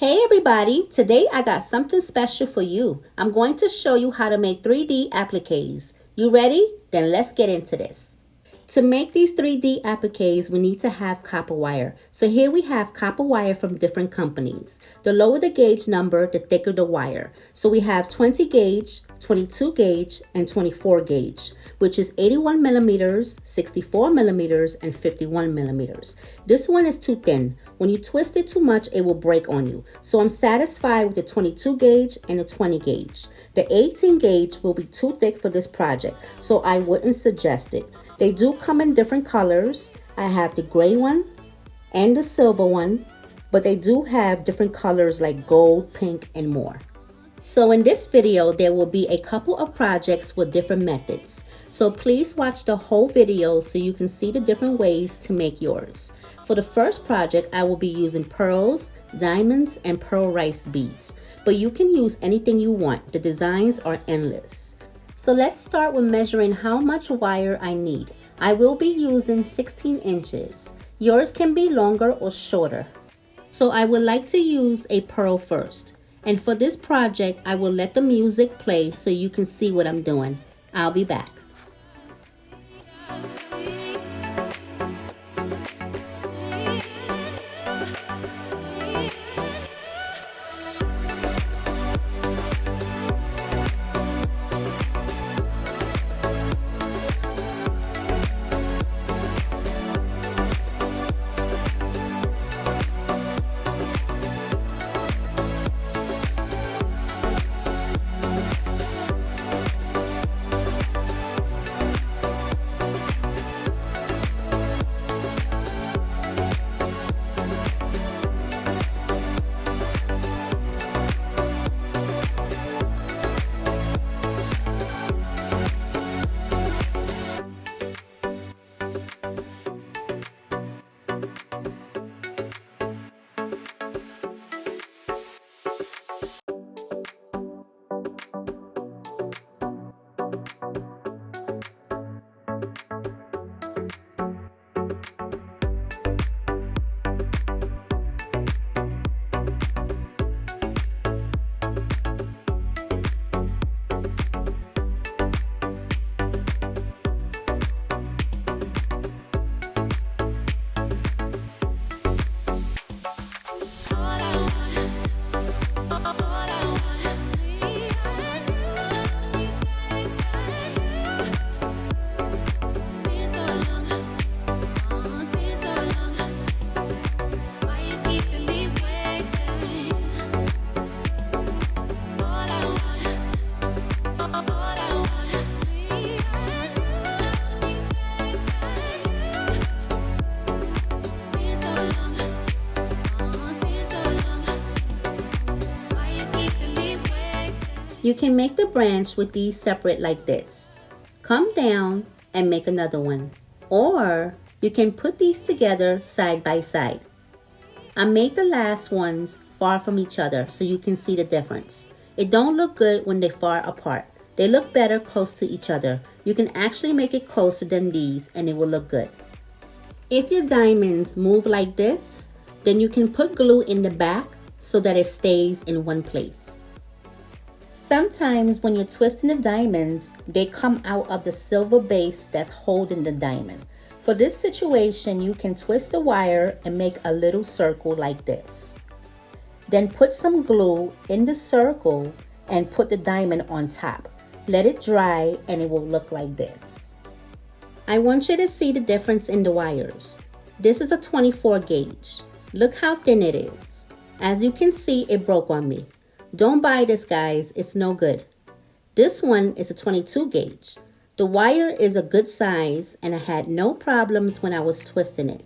Hey everybody, today I got something special for you. I'm going to show you how to make 3D appliques. You ready? Then let's get into this. To make these 3D appliques, we need to have copper wire. So here we have copper wire from different companies. The lower the gauge number, the thicker the wire. So we have 20 gauge, 22 gauge, and 24 gauge, which is 81 millimeters, 64 millimeters, and 51 millimeters. This one is too thin. When you twist it too much, it will break on you. So I'm satisfied with the 22 gauge and the 20 gauge. The 18 gauge will be too thick for this project, so I wouldn't suggest it. They do come in different colors. I have the gray one and the silver one, but they do have different colors like gold, pink, and more. So in this video, there will be a couple of projects with different methods. So please watch the whole video so you can see the different ways to make yours. For the first project, I will be using pearls, diamonds, and pearl rice beads. But you can use anything you want. The designs are endless. So let's start with measuring how much wire I need. I will be using 16 inches. Yours can be longer or shorter. So I would like to use a pearl first. And for this project, I will let the music play so you can see what I'm doing. I'll be back. You can make the branch with these separate like this. Come down and make another one. Or you can put these together side by side. I made the last ones far from each other so you can see the difference. It don't look good when they're far apart. They look better close to each other. You can actually make it closer than these and it will look good. If your diamonds move like this, then you can put glue in the back so that it stays in one place. Sometimes when you're twisting the diamonds, they come out of the silver base that's holding the diamond. For this situation, you can twist the wire and make a little circle like this. Then put some glue in the circle and put the diamond on top. Let it dry and it will look like this. I want you to see the difference in the wires. This is a 24 gauge. Look how thin it is. As you can see, it broke on me. Don't buy this, guys. It's no good. This one is a 22 gauge. The wire is a good size and I had no problems when I was twisting it.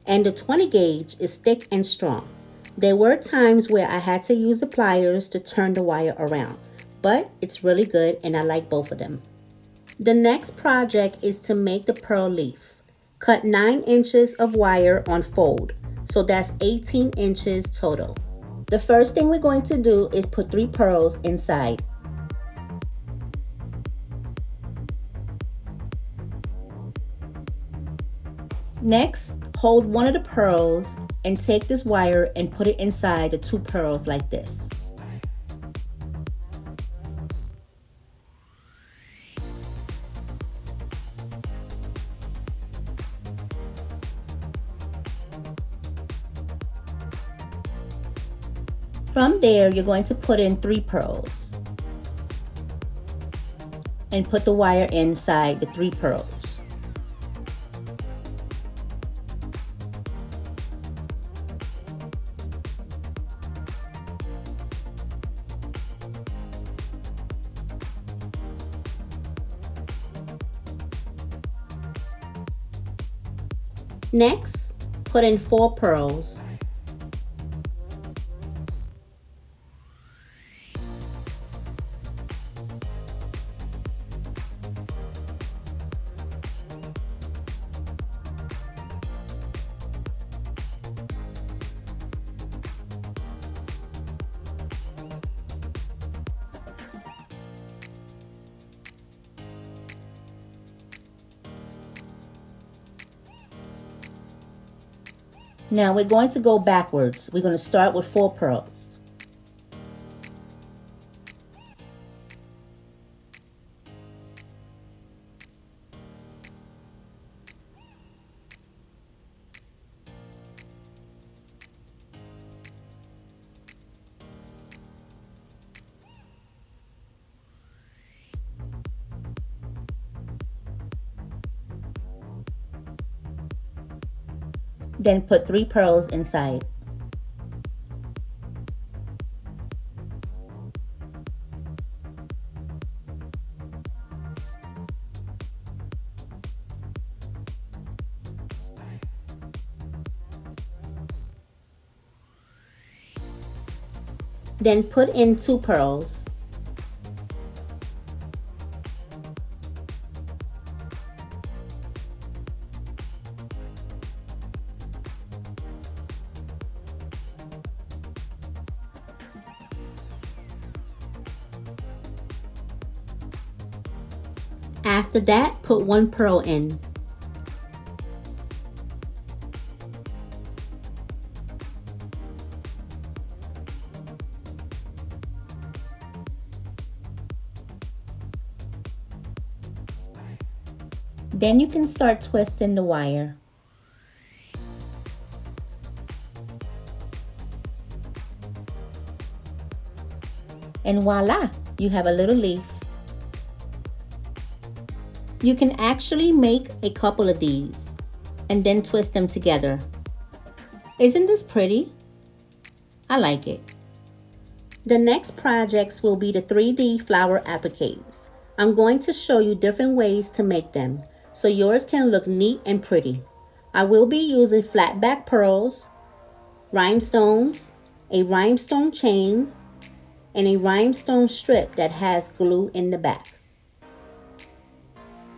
And the 20 gauge is thick and strong. There were times where I had to use the pliers to turn the wire around, but it's really good and I like both of them. The next project is to make the pearl leaf. Cut 9 inches of wire on fold, so that's 18 inches total. The first thing we're going to do is put 3 pearls inside. Next, hold one of the pearls and take this wire and put it inside the two pearls like this. From there, you're going to put in 3 pearls and put the wire inside the 3 pearls. Next, put in 4 pearls. Now we're going to go backwards. We're going to start with 4 pearls. Then put 3 pearls inside. Then put in 2 pearls. After that, put 1 pearl in. Then you can start twisting the wire. And voila, you have a little leaf. You can actually make a couple of these and then twist them together. Isn't this pretty? I like it. The next projects will be the 3D flower appliques. I'm going to show you different ways to make them so yours can look neat and pretty. I will be using flat back pearls, rhinestones, a rhinestone chain, and a rhinestone strip that has glue in the back.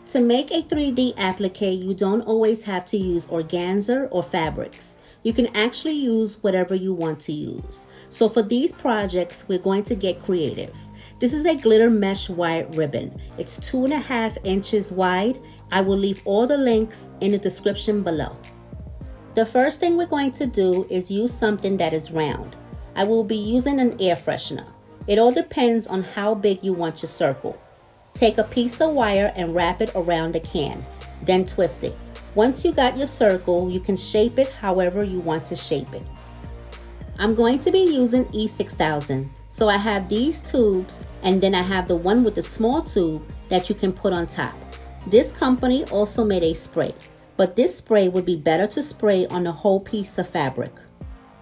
To make a 3D applique, you don't always have to use organza or fabrics. You can actually use whatever you want to use. So for these projects, we're going to get creative. This is a glitter mesh wire ribbon. It's 2.5 inches wide. I will leave all the links in the description below. The first thing we're going to do is use something that is round. I will be using an air freshener. It all depends on how big you want your circle. Take a piece of wire and wrap it around the can, then twist it. Once you got your circle, you can shape it however you want to shape it. I'm going to be using E6000. So I have these tubes, and then I have the one with the small tube that you can put on top. This company also made a spray, but this spray would be better to spray on the whole piece of fabric.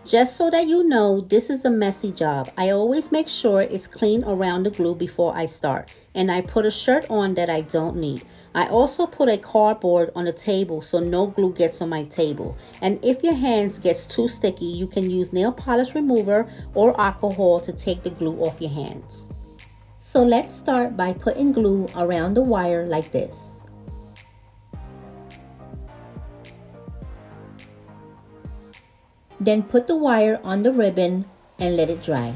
Just so that you know, this is a messy job. I always make sure it's clean around the glue before I start, and I put a shirt on that I don't need. I also put a cardboard on the table so no glue gets on my table. And if your hands gets too sticky, you can use nail polish remover or alcohol to take the glue off your hands. So let's start by putting glue around the wire like this. Then put the wire on the ribbon and let it dry.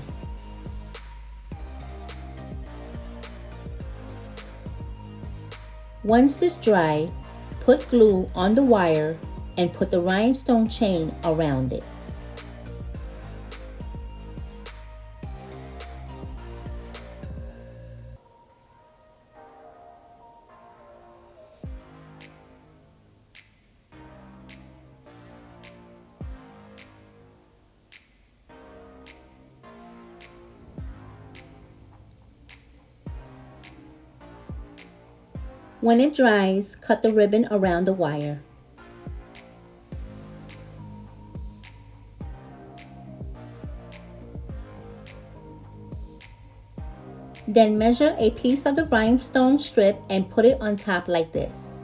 Once it's dry, put glue on the wire and put the rhinestone chain around it. When it dries, cut the ribbon around the wire. Then measure a piece of the rhinestone strip and put it on top like this.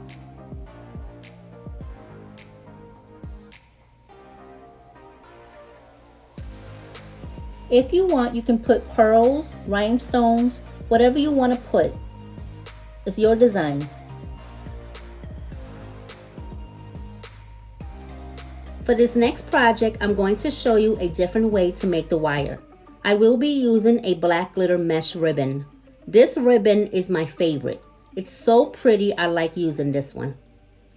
If you want, you can put pearls, rhinestones, whatever you want to put. It's your designs. For this next project, I'm going to show you a different way to make the wire. I will be using a black glitter mesh ribbon. This ribbon is my favorite. It's so pretty, I like using this one.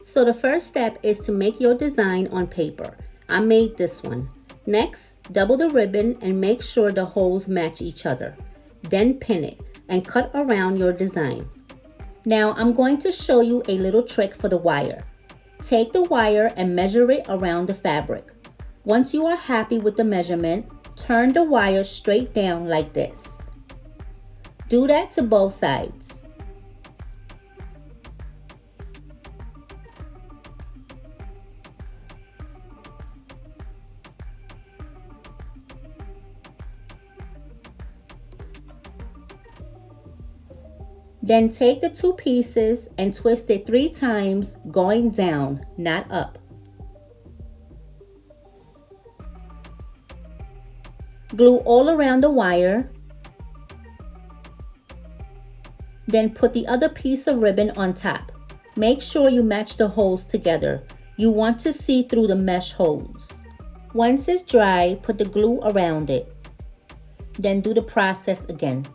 So the first step is to make your design on paper. I made this one. Next, double the ribbon and make sure the holes match each other. Then pin it and cut around your design. Now I'm going to show you a little trick for the wire. Take the wire and measure it around the fabric. Once you are happy with the measurement, turn the wire straight down like this. Do that to both sides. Then take the two pieces and twist it 3 times, going down, not up. Glue all around the wire. Then put the other piece of ribbon on top. Make sure you match the holes together. You want to see through the mesh holes. Once it's dry, put the glue around it. Then do the process again.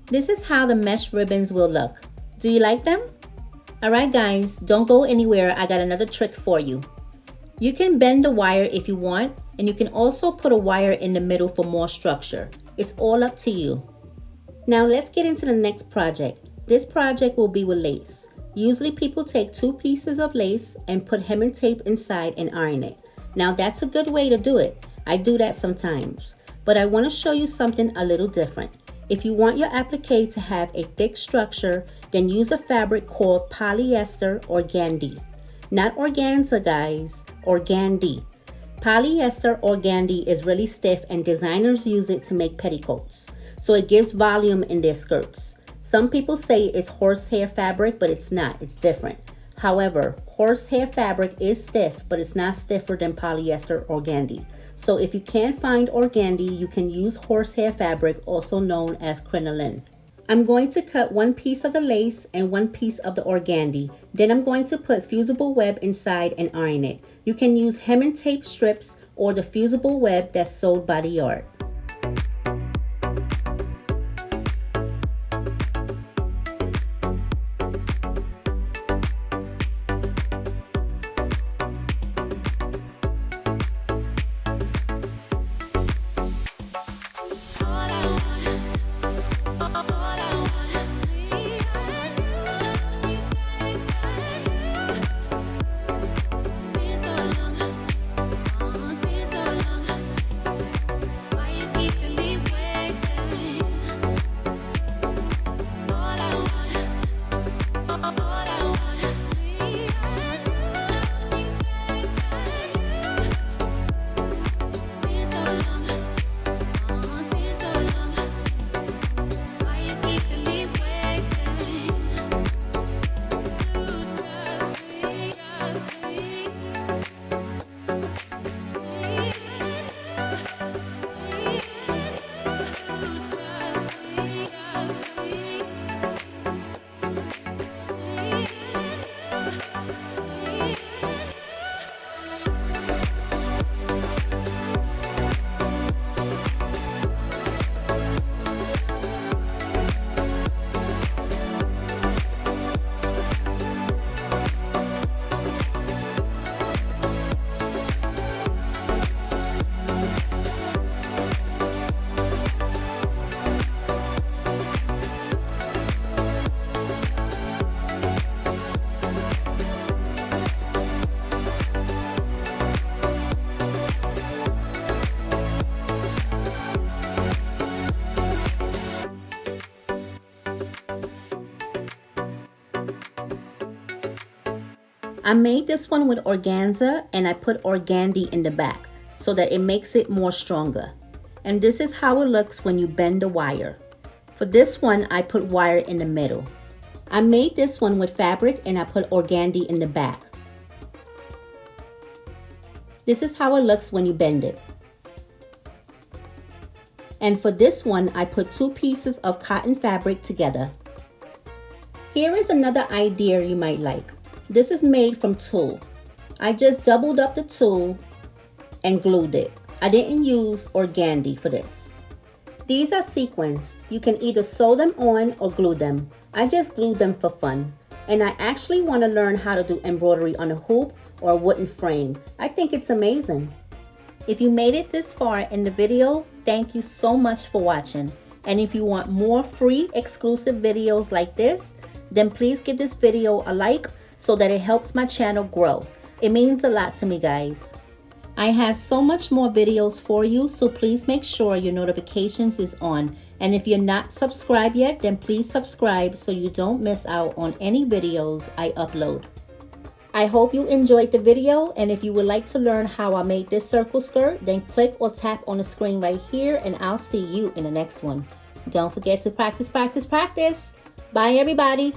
This is how the mesh ribbons will look. Do you like them? Alright guys, don't go anywhere, I got another trick for you. You can bend the wire if you want, and you can also put a wire in the middle for more structure. It's all up to you. Now let's get into the next project. This project will be with lace. Usually people take 2 pieces of lace and put hem and tape inside and iron it. Now that's a good way to do it. I do that sometimes. But I want to show you something a little different. If you want your applique to have a thick structure, then use a fabric called polyester organdy. Not organza guys, organdy. Polyester organdy is really stiff and designers use it to make petticoats. So it gives volume in their skirts. Some people say it's horsehair fabric, but it's not, it's different. However, horsehair fabric is stiff, but it's not stiffer than polyester organdy. So if you can't find organdy, you can use horsehair fabric, also known as crinoline. I'm going to cut 1 piece of the lace and 1 piece of the organdy. Then I'm going to put fusible web inside and iron it. You can use hem and tape strips or the fusible web that's sold by the yard. I made this one with organza and I put organdy in the back so that it makes it more stronger. And this is how it looks when you bend the wire. For this one, I put wire in the middle. I made this one with fabric and I put organdy in the back. This is how it looks when you bend it. And for this one, I put 2 pieces of cotton fabric together. Here is another idea you might like. This is made from tulle. I just doubled up the tulle and glued it. I didn't use organdy for this. These are sequins. You can either sew them on or glue them. I just glued them for fun. And I actually want to learn how to do embroidery on a hoop or a wooden frame. I think it's amazing. If you made it this far in the video, thank you so much for watching. And if you want more free exclusive videos like this, then please give this video a like so that it helps my channel grow. It means a lot to me, guys. I have so much more videos for you, so please make sure your notifications is on. And if you're not subscribed yet, then please subscribe so you don't miss out on any videos I upload. I hope you enjoyed the video, and if you would like to learn how I made this circle skirt, then click or tap on the screen right here and I'll see you in the next one. Don't forget to practice, practice, practice. Bye everybody.